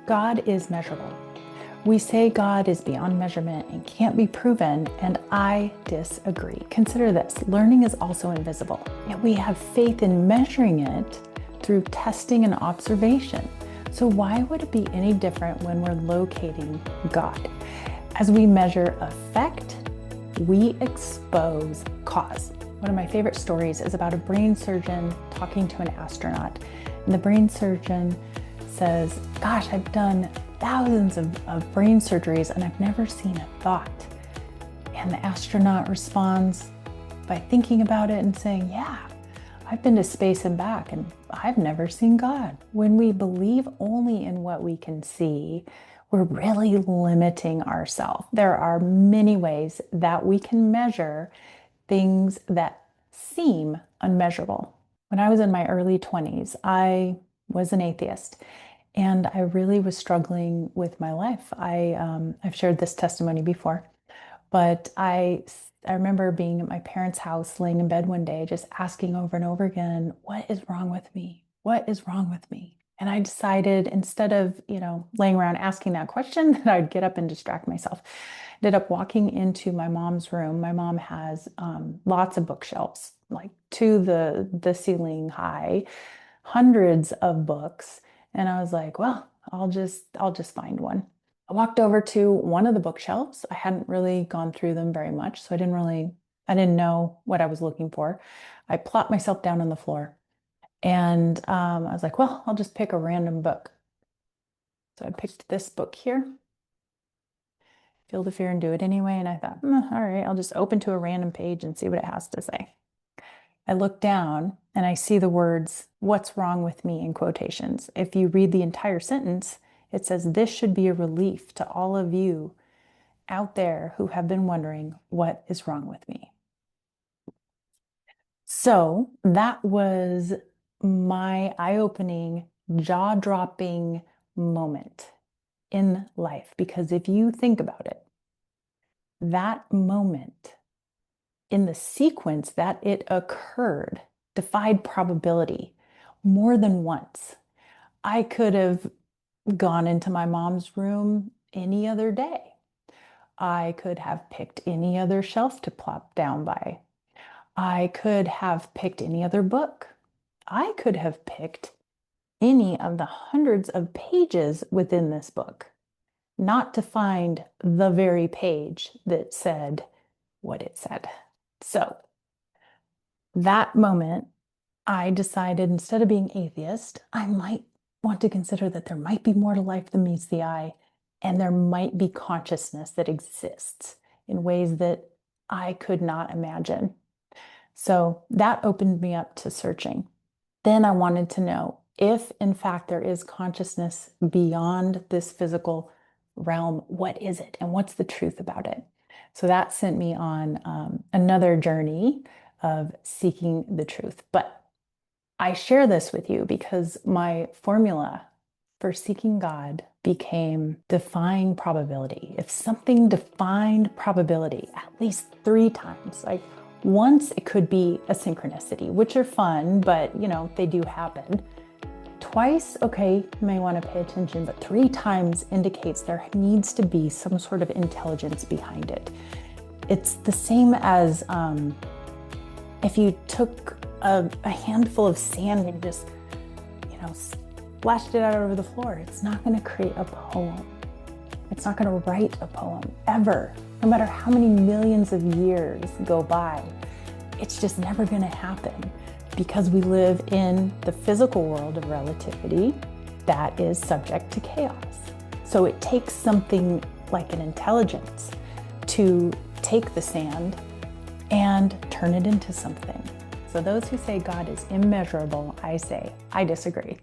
God is measurable. We say God is beyond measurement and can't be proven, and I disagree. Consider this: learning is also invisible, yet we have faith in measuring it through testing and observation. So why would it be any different when we're locating God? As we measure effect, we expose cause. One of my favorite stories is about a brain surgeon talking to an astronaut. And the brain surgeon says, "Gosh, I've done thousands of brain surgeries and I've never seen a thought." And the astronaut responds by thinking about it and saying, "Yeah, I've been to space and back and I've never seen God." When we believe only in what we can see, we're really limiting ourselves. There are many ways that we can measure things that seem unmeasurable. When I was in my early 20s, I was an atheist and I really was struggling with my life. I've shared this testimony before, but I remember being at my parents' house, laying in bed one day, just asking over and over again, "What is wrong with me? What is wrong with me?" And I decided, instead of, laying around asking that question, that I'd get up and distract myself. Ended up walking into my mom's room. My mom has lots of bookshelves, like to the ceiling high, hundreds of books. And I was like, well, I'll just find one. I walked over to one of the bookshelves. I hadn't really gone through them very much, so I didn't know what I was looking for. I plopped myself down on the floor. And I was like, well, I'll just pick a random book. So I picked this book here, Feel the Fear and Do It Anyway. And I thought, all right, I'll just open to a random page and see what it has to say. I look down and I see the words, "What's wrong with me?" in quotations. If you read the entire sentence, it says, "This should be a relief to all of you out there who have been wondering, what is wrong with me?" So that was my eye-opening, jaw-dropping moment in life. Because if you think about it, that moment, in the sequence that it occurred, defied probability more than once. I could have gone into my mom's room any other day. I could have picked any other shelf to plop down by. I could have picked any other book. I could have picked any of the hundreds of pages within this book, not to find the very page that said what it said. So that moment, I decided, instead of being atheist, I might want to consider that there might be more to life than meets the eye, and there might be consciousness that exists in ways that I could not imagine. So that opened me up to searching. Then I wanted to know if, in fact, there is consciousness beyond this physical realm. What is it, and what's the truth about it? So that sent me on another journey of seeking the truth. But I share this with you because my formula for seeking God became defying probability. If something defined probability at least 3 times, like once it could be a synchronicity, which are fun, but they do happen. Twice, okay, you may want to pay attention, but 3 times indicates there needs to be some sort of intelligence behind it. It's the same as if you took a handful of sand and just, splashed it out over the floor. It's not going to create a poem. It's not going to write a poem, ever. No matter how many millions of years go by, it's just never going to happen, because we live in the physical world of relativity that is subject to chaos. So it takes something like an intelligence to take the sand and turn it into something. So those who say God is immeasurable, I say, I disagree.